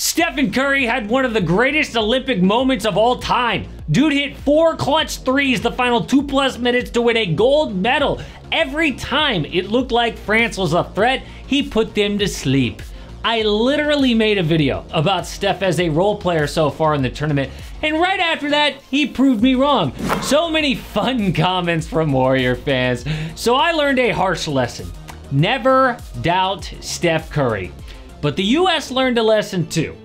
Stephen Curry had one of the greatest Olympic moments of all time. Dude hit 4 clutch threes the final 2+ minutes to win a gold medal. Every time it looked like France was a threat, he put them to sleep. I literally made a video about Steph as a role player so far in the tournament, and right after that, he proved me wrong. So many fun comments from Warrior fans. So I learned a harsh lesson. Never doubt Steph Curry. But the US learned a lesson too.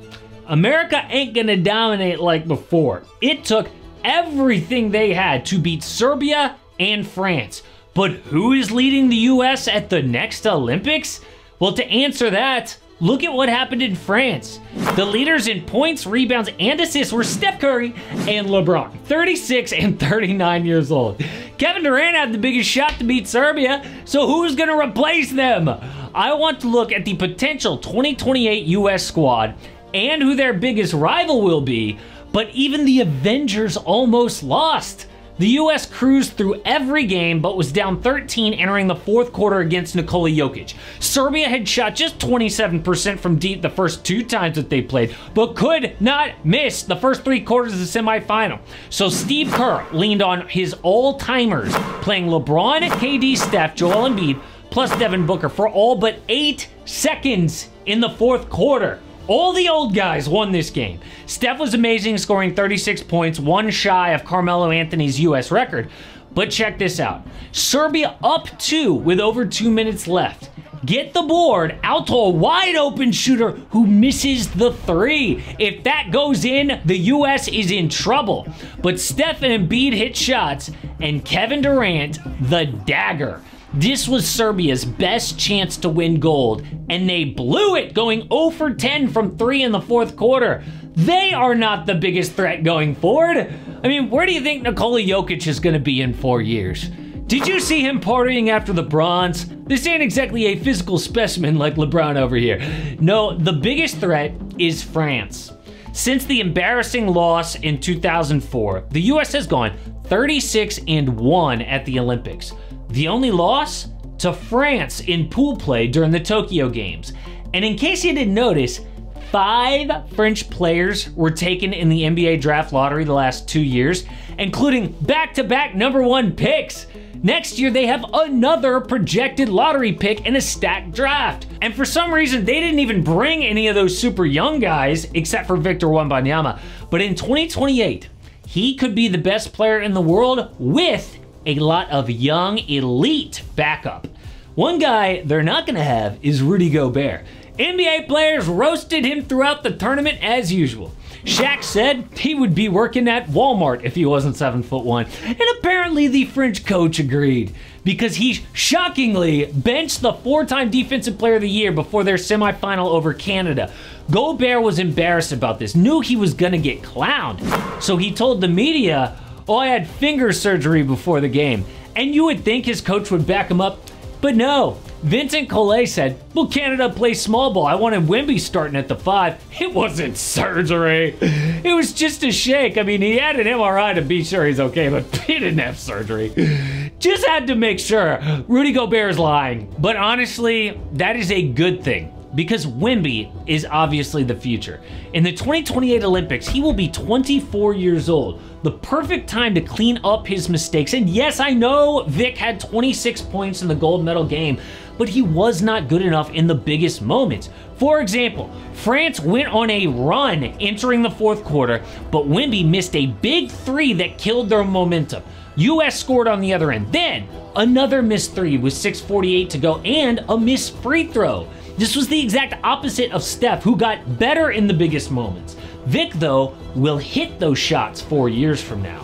America ain't gonna dominate like before. It took everything they had to beat Serbia and France. But who is leading the US at the next Olympics? Well, to answer that, look at what happened in France. The leaders in points, rebounds, and assists were Steph Curry and LeBron, 36 and 39 years old. Kevin Durant had the biggest shot to beat Serbia, so who's gonna replace them? I want to look at the potential 2028 US squad and who their biggest rival will be, but even the Avengers almost lost. The US cruised through every game but was down 13 entering the fourth quarter against Nikola Jokic. Serbia had shot just 27% from deep the first 2 times that they played, but could not miss the first 3 quarters of the semifinal. So Steve Kerr leaned on his all-timers, playing LeBron, KD, Steph, Joel Embiid, plus Devin Booker for all but 8 seconds in the fourth quarter. All the old guys won this game. Steph was amazing, scoring 36 points, 1 shy of Carmelo Anthony's US record. But check this out. Serbia up 2 with over 2 minutes left. Get the board out to a wide open shooter who misses the 3. If that goes in, the US is in trouble. But Steph and Embiid hit shots, and Kevin Durant, the dagger. This was Serbia's best chance to win gold, and they blew it, going 0 for 10 from 3 in the fourth quarter. They are not the biggest threat going forward. I mean, where do you think Nikola Jokic is going to be in 4 years? Did you see him partying after the bronze? This ain't exactly a physical specimen like LeBron over here. No, the biggest threat is France. Since the embarrassing loss in 2004, the US has gone 36-1 at the Olympics. The only loss? To France in pool play during the Tokyo Games. And in case you didn't notice, 5 French players were taken in the NBA draft lottery the last 2 years, including back-to-back #1 picks. Next year, they have another projected lottery pick in a stacked draft. And for some reason, they didn't even bring any of those super young guys, except for Victor Wembanyama. But in 2028, he could be the best player in the world with a lot of young elite backup. One guy they're not gonna have is Rudy Gobert. NBA players roasted him throughout the tournament as usual. Shaq said he would be working at Walmart if he wasn't 7'1", and apparently the French coach agreed, because he shockingly benched the 4-time Defensive Player of the Year before their semifinal over Canada. Gobert was embarrassed about this, knew he was gonna get clowned, so he told the media, "Oh, I had finger surgery before the game." And you would think his coach would back him up, but no. Vincent Collet said, "Well, Canada plays small ball. I wanted Wemby starting at the 5. It wasn't surgery. It was just a shake. I mean, he had an MRI to be sure he's okay, but he didn't have surgery." Just had to make sure. Rudy Gobert is lying. But honestly, that is a good thing, because Wemby is obviously the future. In the 2028 Olympics, he will be 24 years old. The perfect time to clean up his mistakes. And yes, I know Vic had 26 points in the gold medal game, but he was not good enough in the biggest moments. For example, France went on a run entering the fourth quarter, but Wemby missed a big 3 that killed their momentum. US scored on the other end. Then, another missed 3 with 6:48 to go and a missed free throw. This was the exact opposite of Steph, who got better in the biggest moments. Vic, though, will hit those shots 4 years from now.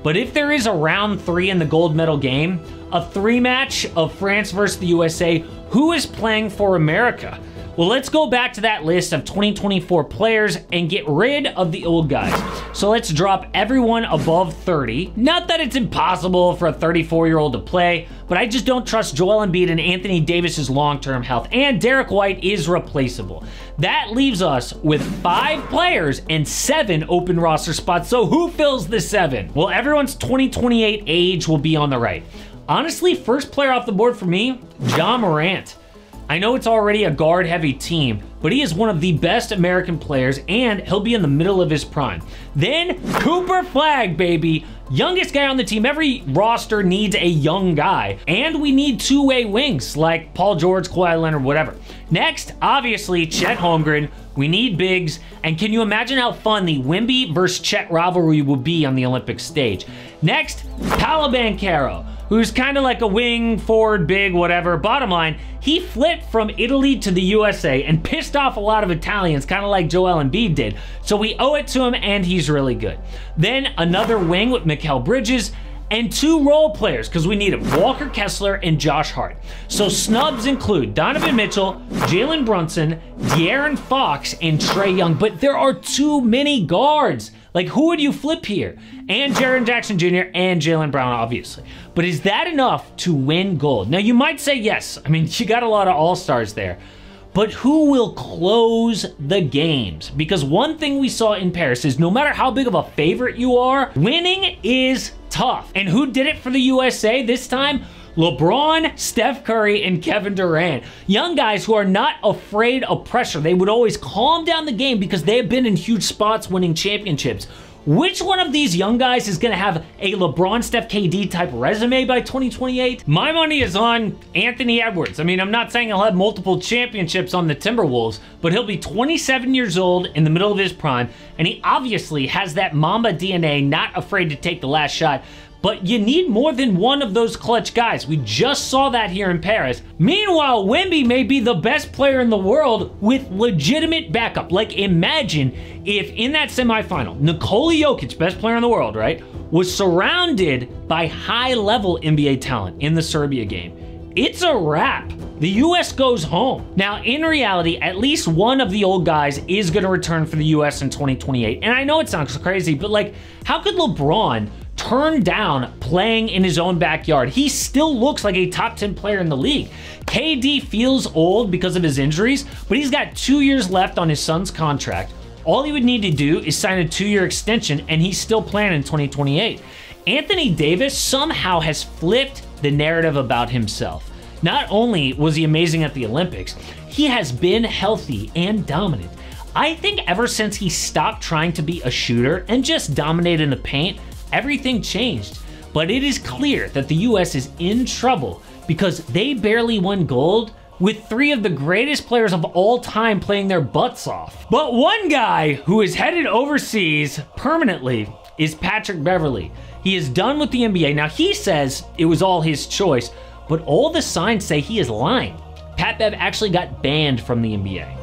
But if there is a round 3 in the gold medal game, a 3 match of France versus the USA, who is playing for America? Well, let's go back to that list of 2024 players and get rid of the old guys. So let's drop everyone above 30. Not that it's impossible for a 34-year-old to play, but I just don't trust Joel Embiid and Anthony Davis's long-term health, and Derek White is replaceable. That leaves us with 5 players and 7 open roster spots. So who fills the 7? Well, everyone's 2028 age will be on the right. Honestly, first player off the board for me, Ja Morant. I know it's already a guard-heavy team, but he is one of the best American players, and he'll be in the middle of his prime. Then Cooper Flagg, baby. Youngest guy on the team. Every roster needs a young guy, and we need two-way wings like Paul George, Kawhi Leonard, whatever. Next, obviously, Chet Holmgren. We need bigs, and can you imagine how fun the Wemby versus Chet rivalry will be on the Olympic stage? Next, Paolo Banchero, who's kind of like a wing, forward, big, whatever. Bottom line, he flipped from Italy to the USA and pissed off a lot of Italians, kind of like Joel Embiid did. So we owe it to him, and he's really good. Then another wing with Mikal Bridges, and two role players, because we need them, Walker Kessler and Josh Hart. So snubs include Donovan Mitchell, Jalen Brunson, De'Aaron Fox, and Trae Young, but there are too many guards. Like, who would you flip here? And Jaren Jackson Jr. and Jaylen Brown, obviously. But is that enough to win gold? Now, you might say yes. I mean, you got a lot of all-stars there. But who will close the games? Because one thing we saw in Paris is no matter how big of a favorite you are, winning is tough. And who did it for the USA this time? LeBron, Steph Curry, and Kevin Durant. Young guys who are not afraid of pressure. They would always calm down the game because they have been in huge spots winning championships. Which one of these young guys is going to have a LeBron, Steph, KD type resume by 2028? My money is on Anthony Edwards. I mean, I'm not saying he'll have multiple championships on the Timberwolves, but he'll be 27 years old in the middle of his prime, and he obviously has that Mamba DNA, not afraid to take the last shot. But you need more than one of those clutch guys. We just saw that here in Paris. Meanwhile, Wemby may be the best player in the world with legitimate backup. Like, imagine if in that semifinal, Nikola Jokic, best player in the world, right, was surrounded by high-level NBA talent in the Serbia game. It's a wrap. The US goes home. Now, in reality, at least one of the old guys is going to return for the US in 2028. And I know it sounds crazy, but like, how could LeBron turn down playing in his own backyard? He still looks like a top 10 player in the league. KD feels old because of his injuries, but he's got 2 years left on his son's contract. All he would need to do is sign a 2-year extension, and he's still playing in 2028. Anthony Davis somehow has flipped the narrative about himself. Not only was he amazing at the Olympics, he has been healthy and dominant. I think ever since he stopped trying to be a shooter and just dominate in the paint, everything changed. But it is clear that the US is in trouble because they barely won gold with 3 of the greatest players of all time playing their butts off. But one guy who is headed overseas permanently is Patrick Beverley. He is done with the NBA. Now, he says it was all his choice, but all the signs say he is lying. Pat Bev actually got banned from the NBA.